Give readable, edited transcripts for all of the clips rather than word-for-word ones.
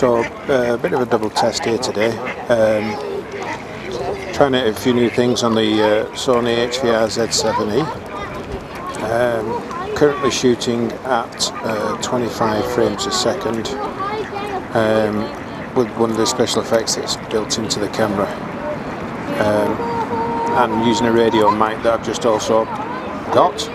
So a bit of a double test here today. Trying out a few new things on the SONY HVR Z7 currently shooting at 25 frames a second with one of the special effects that's built into the camera, and using a radio mic that I've just also got.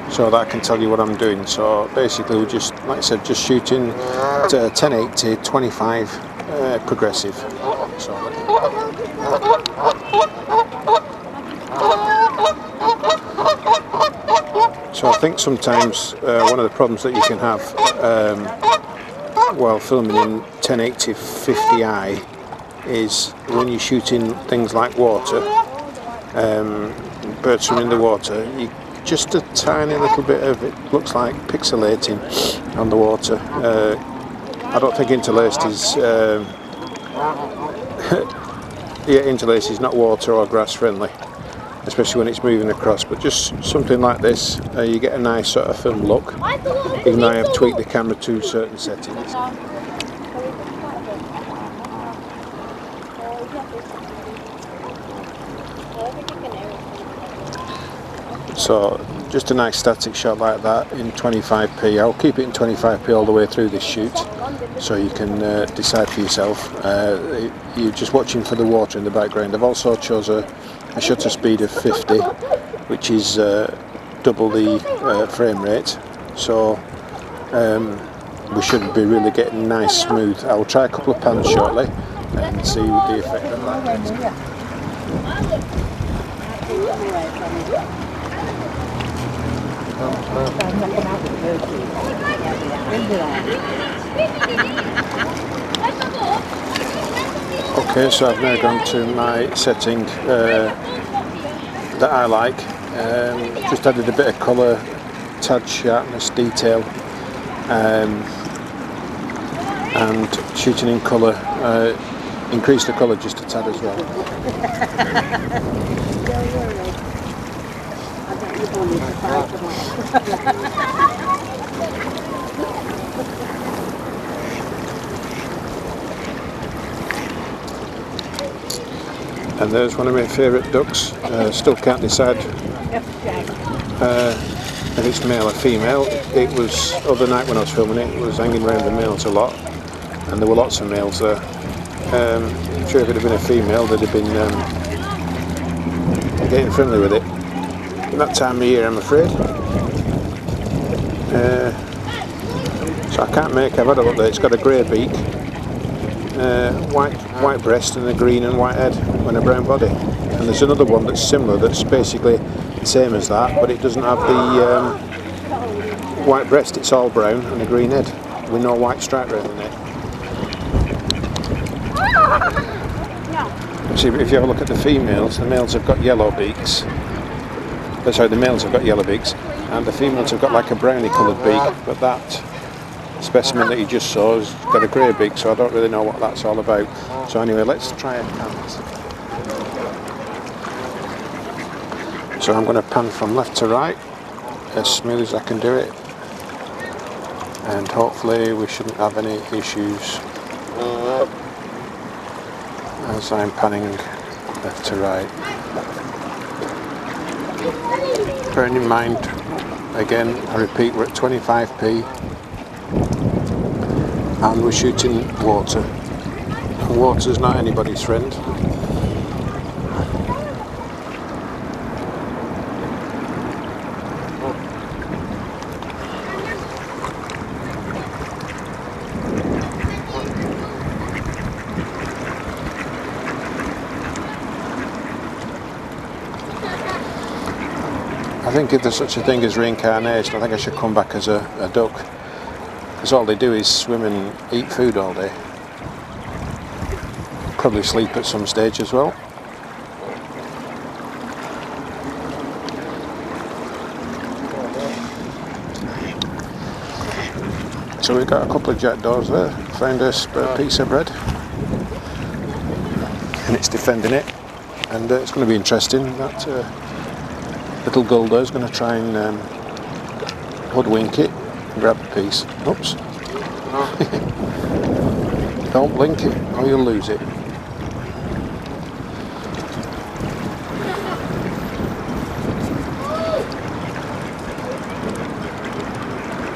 So that can tell you what I'm doing. So basically we're just, like I said, just shooting at 1080 25 progressive. So I think sometimes one of the problems that you can have while filming in 1080 50i is when you're shooting things like water, birds swimming in the water, just a tiny little bit of it looks like pixelating on the water. I don't think interlaced is interlaced is not water or grass friendly, especially when it's moving across, but just something like this, you get a nice sort of film look, even though I have tweaked the camera to certain settings. So just a nice static shot like that in 25p. I'll keep it in 25p all the way through this shoot, so you can decide for yourself. You're just watching for the water in the background. I've also chose a shutter speed of 50, which is double the frame rate, so we should be really getting nice smooth. I'll try a couple of pans shortly and see the effect of that. Okay, so I've now gone to my setting that I like. Just added a bit of colour, tad sharpness, detail, and shooting in colour. Increase the colour just a tad as well. And there's one of my favourite ducks. Still can't decide if it's male or female. It was, other night when I was filming it, was hanging around the males a lot, and there were lots of males there. I'm sure if it had been a female, they'd have been getting friendly with it. That time of year, I'm afraid. So I can't make, I've had a look there, it's got a grey beak, white breast and a green and white head and a brown body. And there's another one that's similar, that's basically the same as that, but it doesn't have the white breast, it's all brown and a green head with no white stripe around the neck. See, if you have a look at the females, the males have got yellow beaks. Sorry, the males have got yellow beaks, and the females have got like a browny coloured beak, but that specimen that you just saw has got a grey beak, so I don't really know what that's all about. So anyway, let's try a pan. So I'm going to pan from left to right, as smooth as I can do it, and hopefully we shouldn't have any issues as I'm panning left to right. Bearing in mind, again, I repeat, we're at 25p and we're shooting water. And water's not anybody's friend. I think if there's such a thing as reincarnation, I think I should come back as a duck, because all they do is swim and eat food all day. Probably sleep at some stage as well. So we've got a couple of jackdaws there, found a spare piece of bread, and it's defending it, and it's going to be interesting. That little gull there is going to try and hoodwink it and grab the piece. Oops. Don't blink it or you'll lose it.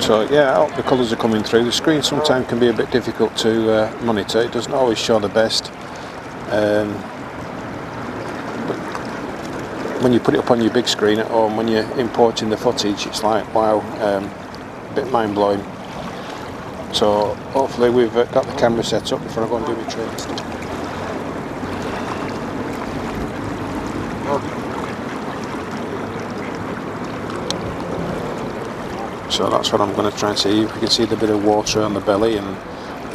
So yeah, I hope the colours are coming through. The screen sometimes can be a bit difficult to monitor. It doesn't always show the best. But when you put it up on your big screen at home, when you're importing the footage, it's like, wow, a bit mind-blowing. So hopefully we've got the camera set up before I go and do my training stuff. So that's what I'm going to try and see. If we can see the bit of water on the belly and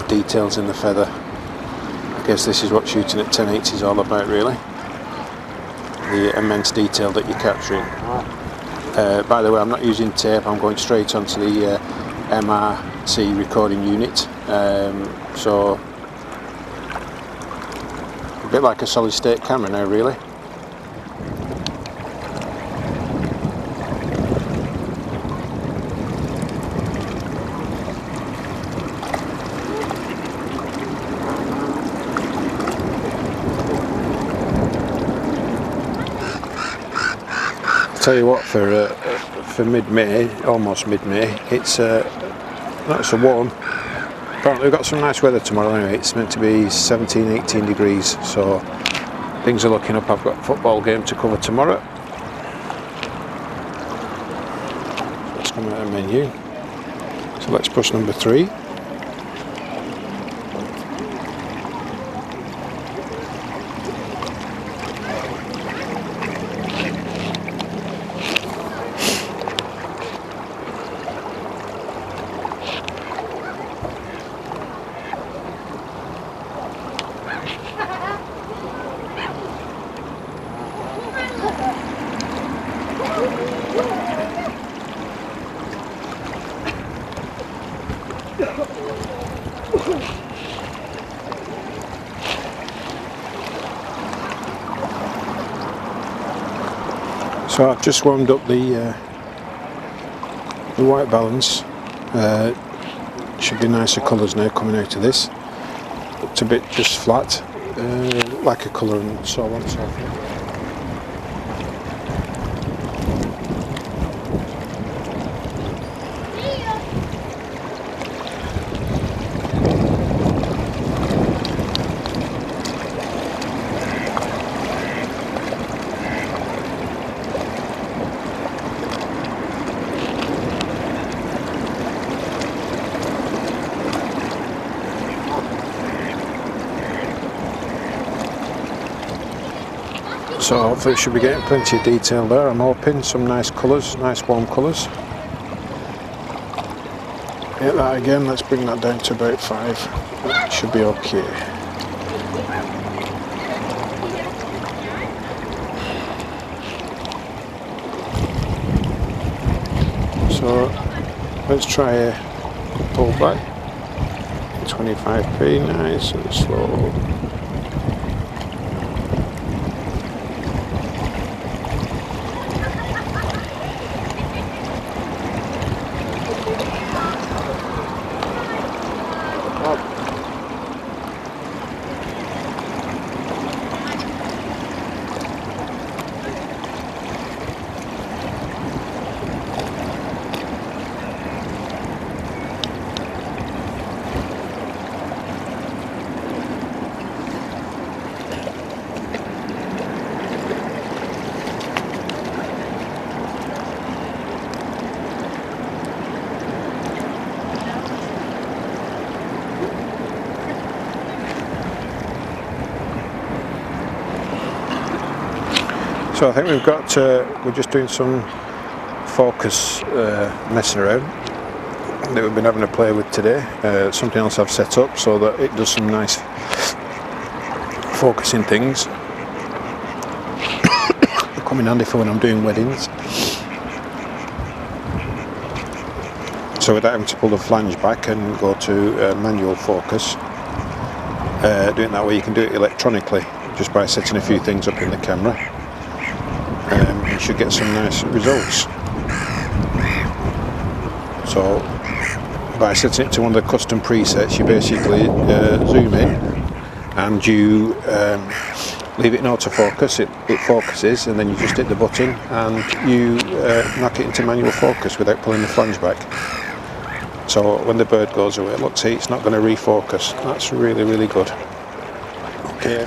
the details in the feather. I guess this is what shooting at 1080 is all about, really. The immense detail that you're capturing. By the way, I'm not using tape, I'm going straight onto the MRC recording unit. So a bit like a solid state camera now, really. Tell you what, for mid-May, almost mid-May, it's not so warm. Apparently we've got some nice weather tomorrow anyway. It's meant to be 17-18 degrees, so things are looking up. I've got a football game to cover tomorrow. Let's come out of menu. So let's push number 3. So I've just warmed up the white balance. Should be nicer colours now coming out of this. Looked a bit just flat, like a colour and so on and so forth. So hopefully it should be getting plenty of detail there, I'm hoping. Some nice colours, nice warm colours. Hit that again, let's bring that down to about 5. That should be okay. So let's try a pull back. 25p, nice and slow. So I think we've got, we're just doing some focus messing around that we've been having to play with today. Something else I've set up so that it does some nice focusing things. They come in handy for when I'm doing weddings. So without having to pull the flange back and go to manual focus, doing that way you can do it electronically just by setting a few things up in the camera. You should get some nice results. So by setting it to one of the custom presets. You basically zoom in and you leave it in autofocus, it focuses, and then you just hit the button and you knock it into manual focus without pulling the flange back. So when the bird goes away, look, see, it's not going to refocus. That's really, really good. Okay.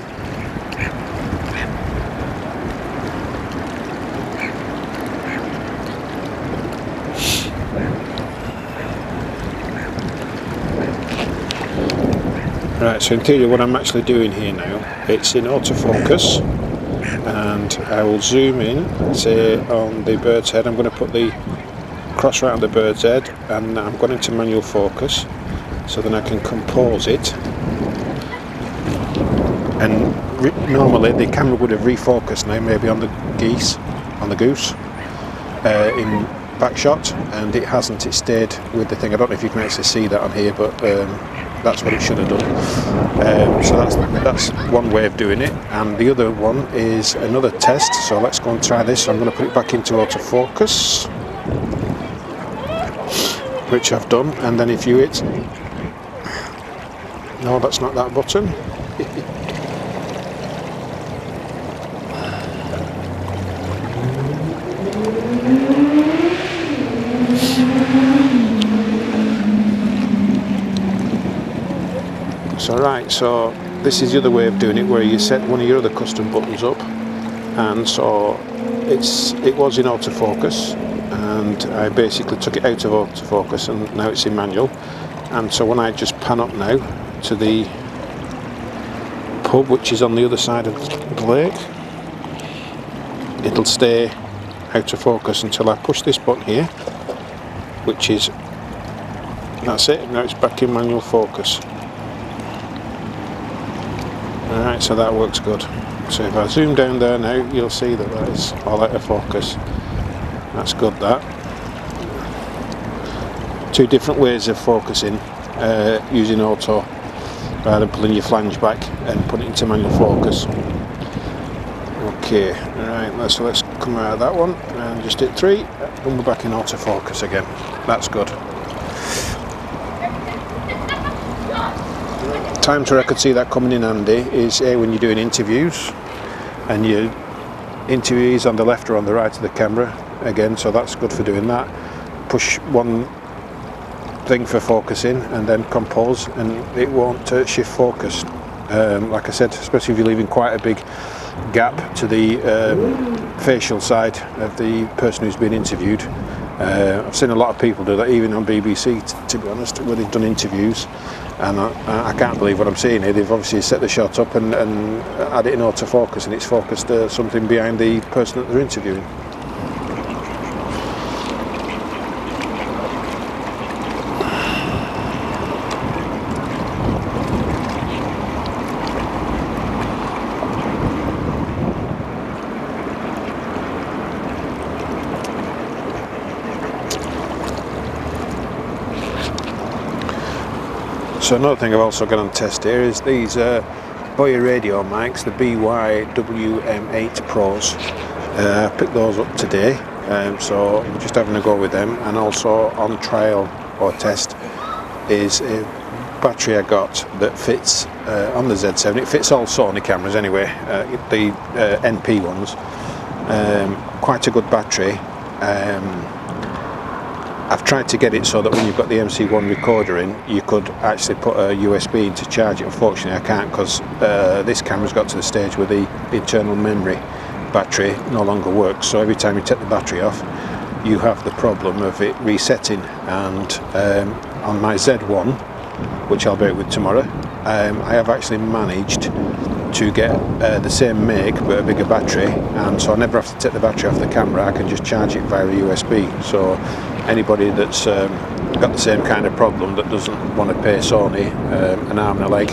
Right, so in theory what I'm actually doing here now, it's in autofocus, and I will zoom in, say on the bird's head. I'm going to put the cross right on the bird's head, and I'm going into manual focus, so then I can compose it. And normally the camera would have refocused now, maybe on the goose, in back shot, and it hasn't. It stayed with the thing. I don't know if you can actually see that on here, but that's what it should have done. So that's one way of doing it, and the other one is another test. So let's go and try this. So I'm going to put it back into autofocus, which I've done, and then if you hit, no, that's not that button. So right, so this is the other way of doing it, where you set one of your other custom buttons up, and so it was in autofocus, and I basically took it out of autofocus, and now it's in manual. And so when I just pan up now to the pub, which is on the other side of the lake, it'll stay out of focus until I push this button here, which is, that's it, now it's back in manual focus. Alright, so that works good. So if I zoom down there now, you'll see that that is all out of focus. That's good, that. Two different ways of focusing, using auto rather than pulling your flange back and putting it into manual focus. Okay, alright, so let's come out of that one and just hit 3, and we're back in autofocus again. That's good. Times where I could see that coming in handy is when you're doing interviews, and your interviewees on the left or on the right of the camera again, so that's good for doing that. Push one thing for focusing and then compose, and it won't shift focus. Like I said, especially if you're leaving quite a big gap to the facial side of the person who's been interviewed. I've seen a lot of people do that, even on BBC, to be honest, where they've done interviews, and I can't believe what I'm seeing here. They've obviously set the shot up and had it in autofocus, and it's focused something behind the person that they're interviewing. So another thing I've also got on test here is these Boya radio mics, the BY-WM8 Pros. I picked those up today, so I'm just having a go with them. And also on trial or test is a battery I got that fits on the Z7. It fits all Sony cameras anyway, the NP ones. Quite a good battery. I've tried to get it so that when you've got the MC1 recorder in, you could actually put a USB in to charge it. Unfortunately I can't, because this camera's got to the stage where the internal memory battery no longer works, so every time you take the battery off you have the problem of it resetting. And on my Z1, which I'll be out with tomorrow, I have actually managed to get the same make but a bigger battery, and so I never have to take the battery off the camera. I can just charge it via USB. So anybody that's got the same kind of problem, that doesn't want to pay Sony an arm and a leg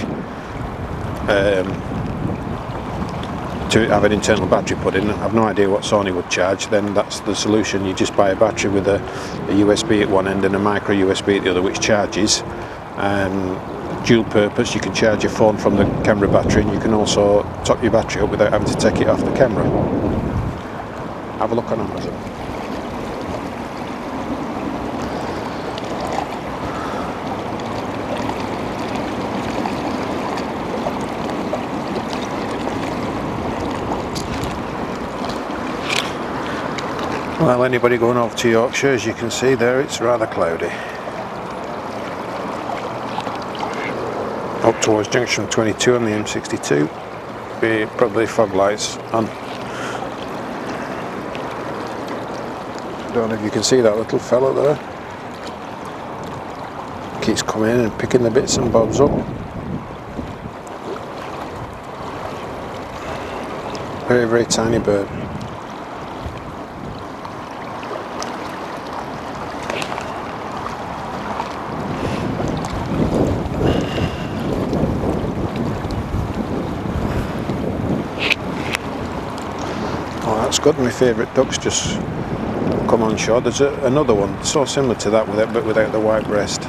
to have an internal battery put in, I have no idea what Sony would charge, then that's the solution. You just buy a battery with a USB at one end and a micro USB at the other, which charges. Dual purpose, you can charge your phone from the camera battery, and you can also top your battery up without having to take it off the camera. Have a look on Amazon. Well, anybody going over to Yorkshire, as you can see there, it's rather cloudy. Up towards junction 22 on the M62, be probably fog lights on. Don't know if you can see that little fella there. Keeps coming in and picking the bits and bobs up. Very, very tiny bird. Oh, that's good. My favourite duck's just come on shore. There's another one so similar to that, but without the white breast.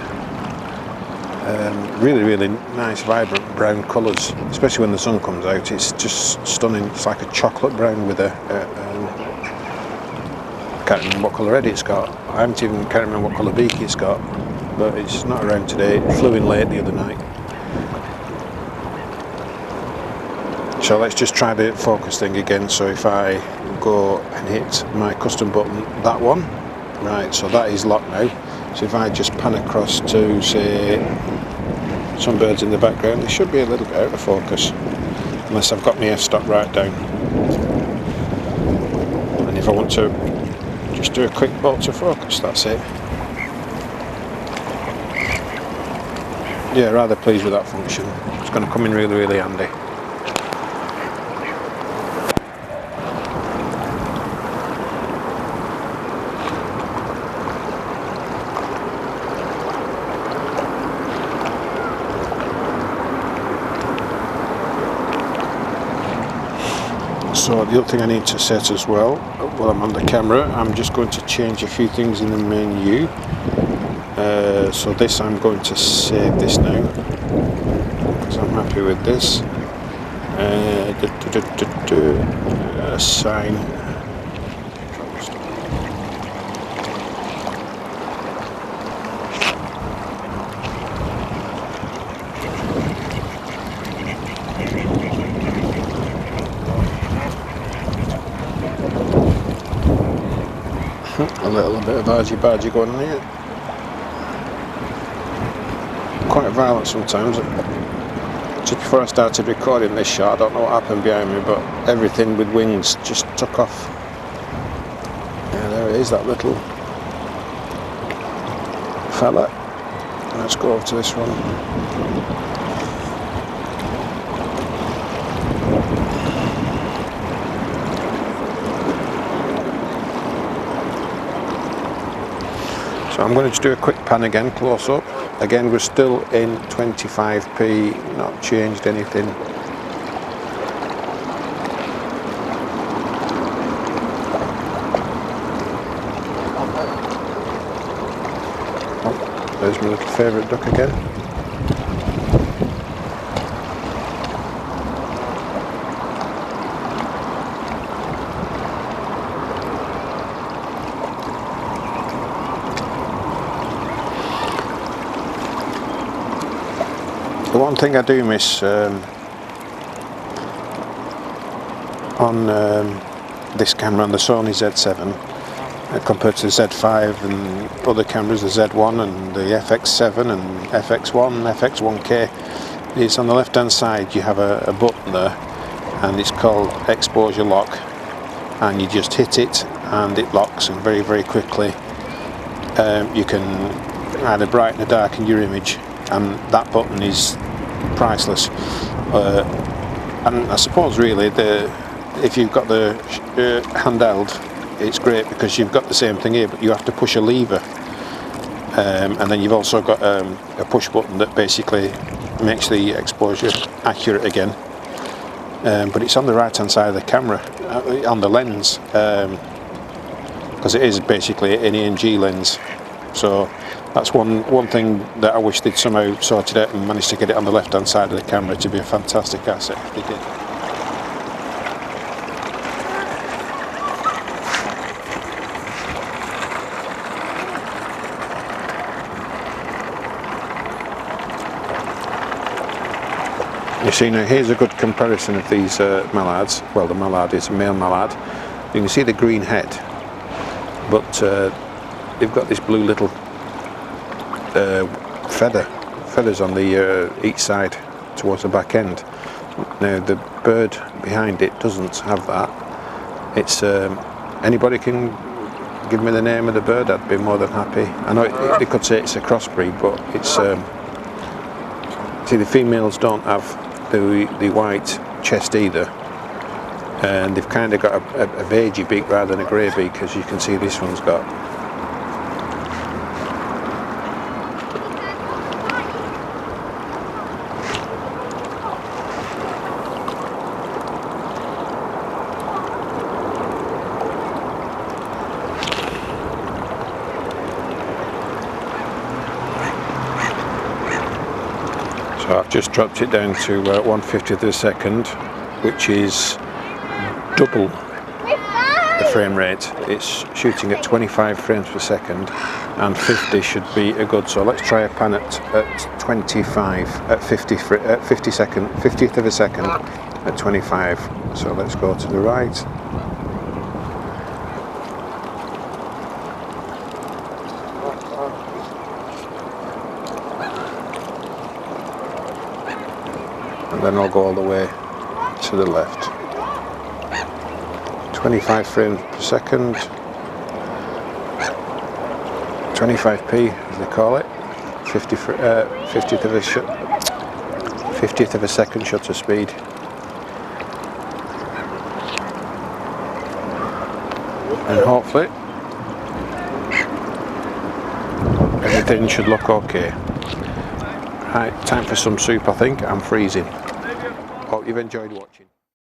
Really, really nice, vibrant brown colours, especially when the sun comes out. It's just stunning. It's like a chocolate brown with a can't remember what colour head it's got. I can't remember what colour beak it's got, but it's not around today. It flew in late the other night. So let's just try the focus thing again. So if I go and hit my custom button, that one, right, so that is locked now. So if I just pan across to, say, some birds in the background, they should be a little bit out of focus, unless I've got my f-stop right down. And if I want to just do a quick bolt to focus, that's it. Yeah, rather pleased with that function. It's going to come in really, really handy. So the other thing I need to set as well, while I'm on the camera, I'm just going to change a few things in the menu. So this, I'm going to save this now, because I'm happy with this. Assign. A little bit of argy-bargy going on here. Quite violent sometimes. Just before I started recording this shot, I don't know what happened behind me, but everything with wings just took off. Yeah, there it is, that little fella. Let's go over to this one. So I'm going to just do a quick pan again, close up. Again, we're still in 25p, not changed anything. Oh, there's my little favourite duck again. The one thing I do miss on this camera, on the Sony Z7, compared to the Z5 and other cameras, the Z1 and the FX7 and FX1, FX1K, is on the left hand side you have a button there, and it's called exposure lock, and you just hit it and it locks, and very, very quickly you can either brighten or darken your image, and that button is priceless. And I suppose really if you've got the handheld, it's great because you've got the same thing here, but you have to push a lever, and then you've also got a push button that basically makes the exposure accurate again, but it's on the right hand side of the camera, on the lens, because it is basically an ENG lens. So that's one thing that I wish they'd somehow sorted out and managed to get it on the left hand side of the camera to be a fantastic asset if they did. You see, now here's a good comparison of these mallards. Well, the mallard is a male mallard. You can see the green head. but they've got this blue little feathers on the each side towards the back end. Now the bird behind it doesn't have that. It's anybody can give me the name of the bird, I'd be more than happy. I know they could say it's a crossbreed, but it's see, the females don't have the white chest either, and they've kind of got a beigey beak rather than a grey beak, as you can see this one's got. So I've just dropped it down to 1/50th of a second, which is double the frame rate. It's shooting at 25 frames per second, and 50 should be a good. So let's try a pan at 25, at 50th of a second at 25. So let's go to the right. And then I'll go all the way to the left. 25 frames per second, 25p as they call it, 50th of a second shutter speed. And hopefully everything should look okay. Right, time for some soup I think, I'm freezing. Hope you've enjoyed watching.